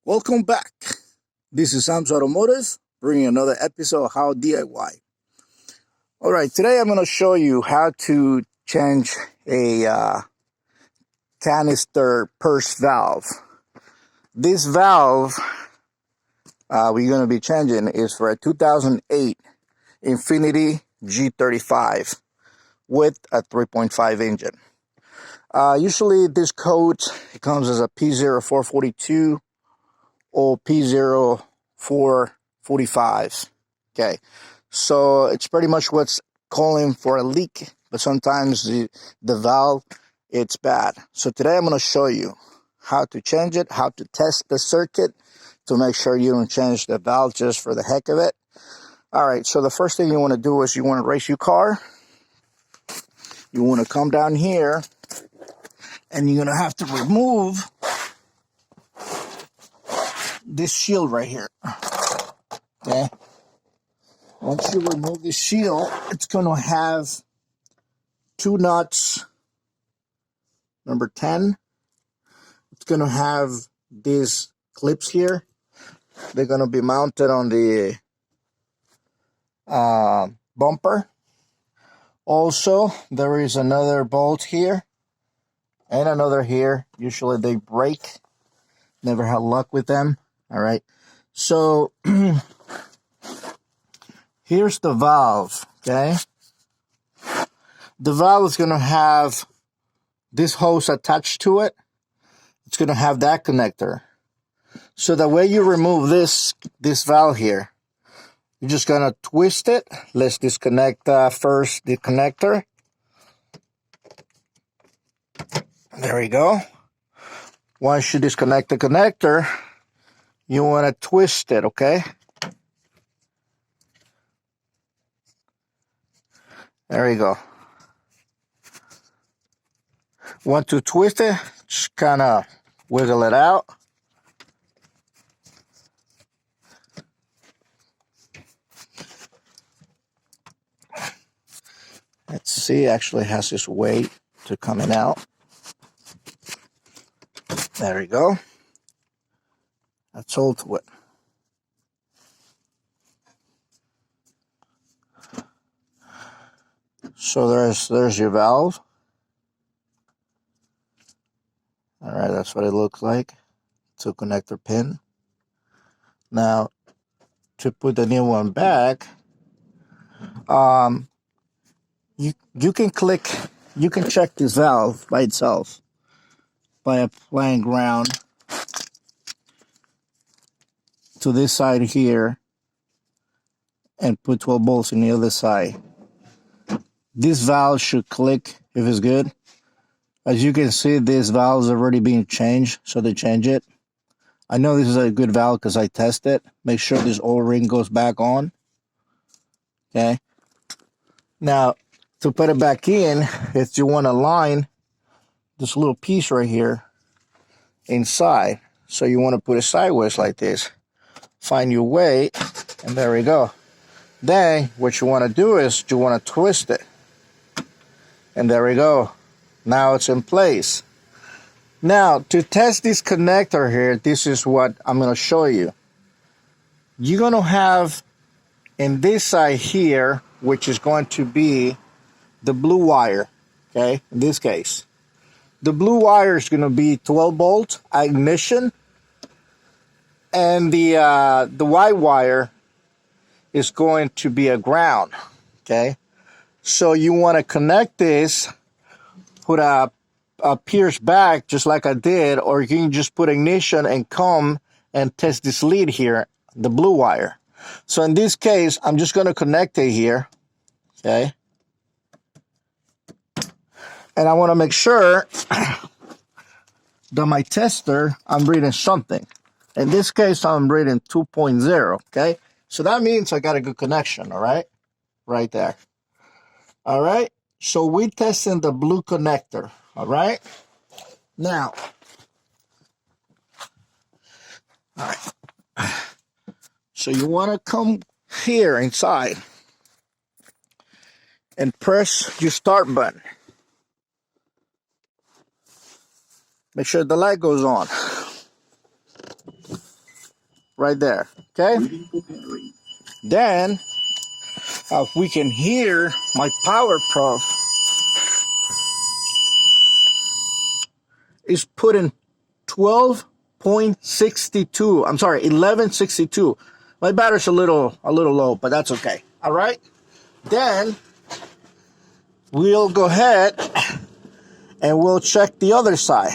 Welcome back. This is Sam's Automotive, bringing another episode of How DIY. All right, today I'm going to show you how to change a canister purge valve. This valve we're going to be changing is for a 2008 Infiniti G35 with a 3.5 engine. Usually this code comes as a P0442 or P0445. Okay, so it's pretty much what's calling for a leak, but sometimes the valve, it's bad. So today I'm going to show you how to change it, how to test the circuit to make sure you don't change the valve just for the heck of it. All right, so the first thing you want to do is you want to race your car. You want to come down here and you're going to have to remove this shield right here. Okay. Once you remove the shield, it's going to have two nuts. Number 10. It's going to have these clips here. They're going to be mounted on the bumper. Also, there is another bolt here and another here. Usually they break. Never had luck with them. All right. So here's the valve. Okay. The valve is going to have this hose attached to it. It's going to have that connector. So the way you remove this valve here, you're just going to twist it. Let's disconnect first the connector. There we go. Once you disconnect the connector, you want to twist it, okay? There you go. Want to twist it, just kind of wiggle it out. Let's see, actually has this weight to coming out. There we go. That's all to it. So there's your valve. All right, that's what it looks like. It's a connector pin. Now, to put the new one back, you can check this valve by itself by applying ground to this side here and put 12 bolts in the other side. This valve should click if it's good. As you can see, this valve is already being changed, so they change it. I know this is a good valve because I tested it. Make sure this O-ring goes back on. Okay. Now, to put it back in, if you want to line this little piece right here inside, so you want to put it sideways like this. Find your way, and there we go. Then, what you want to do is you want to twist it. And there we go. Now it's in place. Now, to test this connector here, this is what I'm going to show you. You're going to have in this side here, which is going to be the blue wire, okay, in this case. The blue wire is going to be 12 volt ignition, and the white wire is going to be a ground, okay? So you want to connect this, put a pierce back just like I did, or you can just put ignition and come and test this lead here, the blue wire. So in this case, I'm just going to connect it here, okay? And I want to make sure that my tester, I'm reading something. In this case, I'm reading 2.0, okay? So that means I got a good connection, all right? Right there. All right? So we're testing the blue connector, all right? Now, all right. So you want to come here inside and press your start button. Make sure the light goes on. right there. Okay. Then we can hear my power probe is putting 12.62. I'm sorry, 1162. My battery's a little low, but that's okay. All right. Then we'll go ahead and we'll check the other side.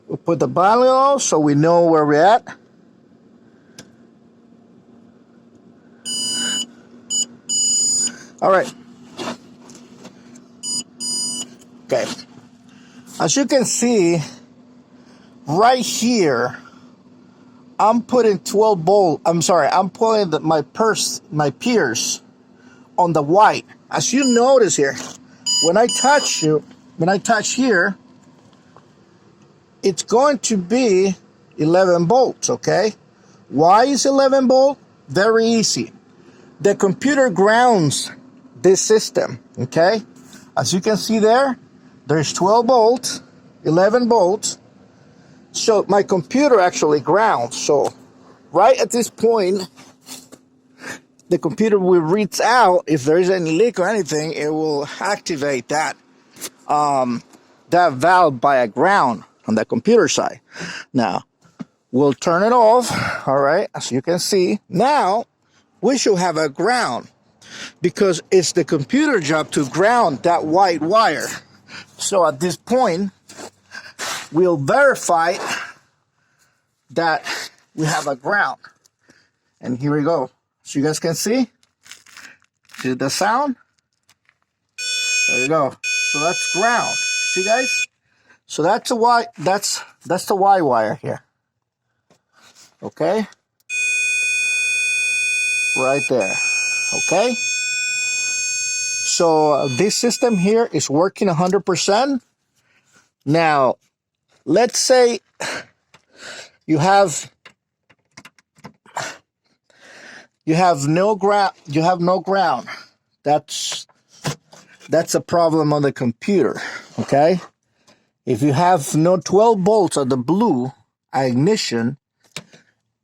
We'll put the volume on so we know where we're at. All right. Okay. As you can see, right here, I'm putting 12 volt. I'm sorry, I'm pulling my pierce on the white. As you notice here, when I touch here, it's going to be 11 volts, okay? Why is 11 volt? Very easy. The computer grounds this system, okay? As you can see there, there's 12 volts, 11 volts. So my computer actually grounds. So right at this point, the computer will reach out. If there is any leak or anything, it will activate that valve by a ground on the computer side. Now, we'll turn it off, all right, as you can see. Now, we should have a ground because it's the computer job to ground that white wire. So at this point, we'll verify that we have a ground. And here we go. So you guys can see the sound. There you go. So that's ground. See, guys? So that's a Y. That's the Y wire here. Okay. Right there. Okay. So this system here is working 100%. Now, let's say you have no ground. You have no ground. That's a problem on the computer. Okay. If you have no 12 volts of the blue ignition,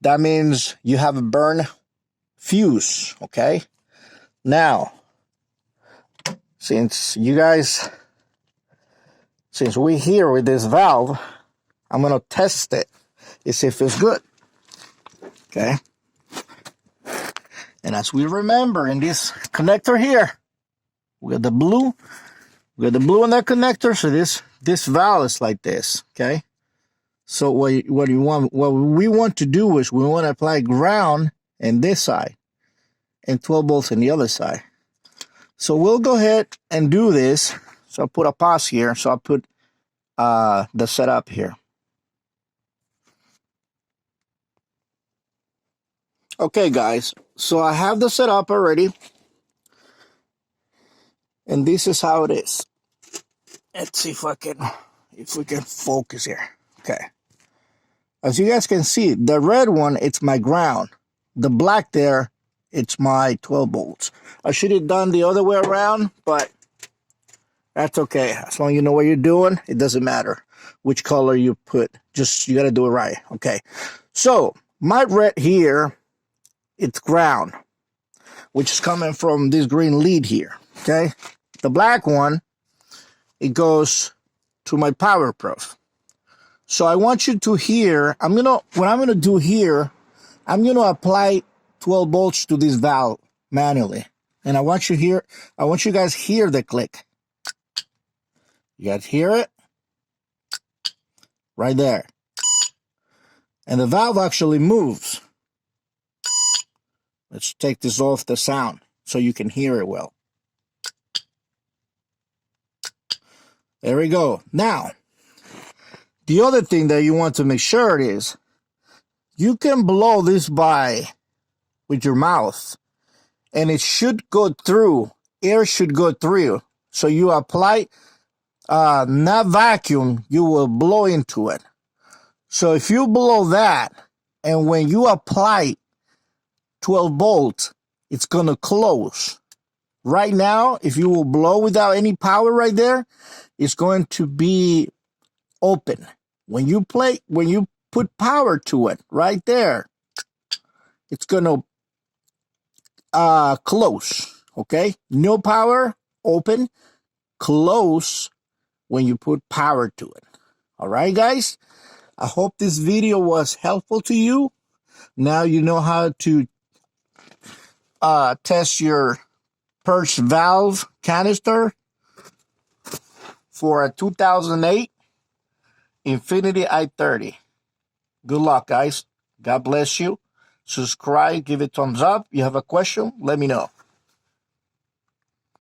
that means you have a burn fuse. Okay. Now, since we're here with this valve, I'm going to test it and see if it's good. Okay. And as we remember in this connector here, we got the blue in that connector. So this valve is like this. Okay. So what we want to do is we want to apply ground in this side and 12 volts in the other side. So we'll go ahead and do this. So I'll put a pause here. So I'll put the setup here. Okay, guys. So I have the setup already. And this is how it is. Let's see if we can focus here. Okay. As you guys can see, the red one, it's my ground. The black there, it's my 12 volts. I should have done the other way around, but that's okay. As long as you know what you're doing, it doesn't matter which color you put. Just, you got to do it right. Okay. So, my red here, it's ground, which is coming from this green lead here. Okay. The black one, it goes to my power proof. So I want you to hear, what I'm going to do here, I'm going to apply 12 volts to this valve manually. And I want you guys hear the click. You guys hear it? Right there. And the valve actually moves. Let's take this off the sound so you can hear it well. There we go. Now, the other thing that you want to make sure is you can blow this by with your mouth and it should go through. Air should go through. So you apply, not vacuum, you will blow into it. So if you blow that and when you apply 12 volts, it's going to close. Right now, if you will blow without any power right there, it's going to be open. When you put power to it right there, it's gonna close. Okay, no power, open, close when you put power to it. All right, guys. I hope this video was helpful to you. Now you know how to test your purge valve canister for a 2008 Infinity i30. Good luck, guys. God bless you. Subscribe, give it thumbs up. You have a question, let me know.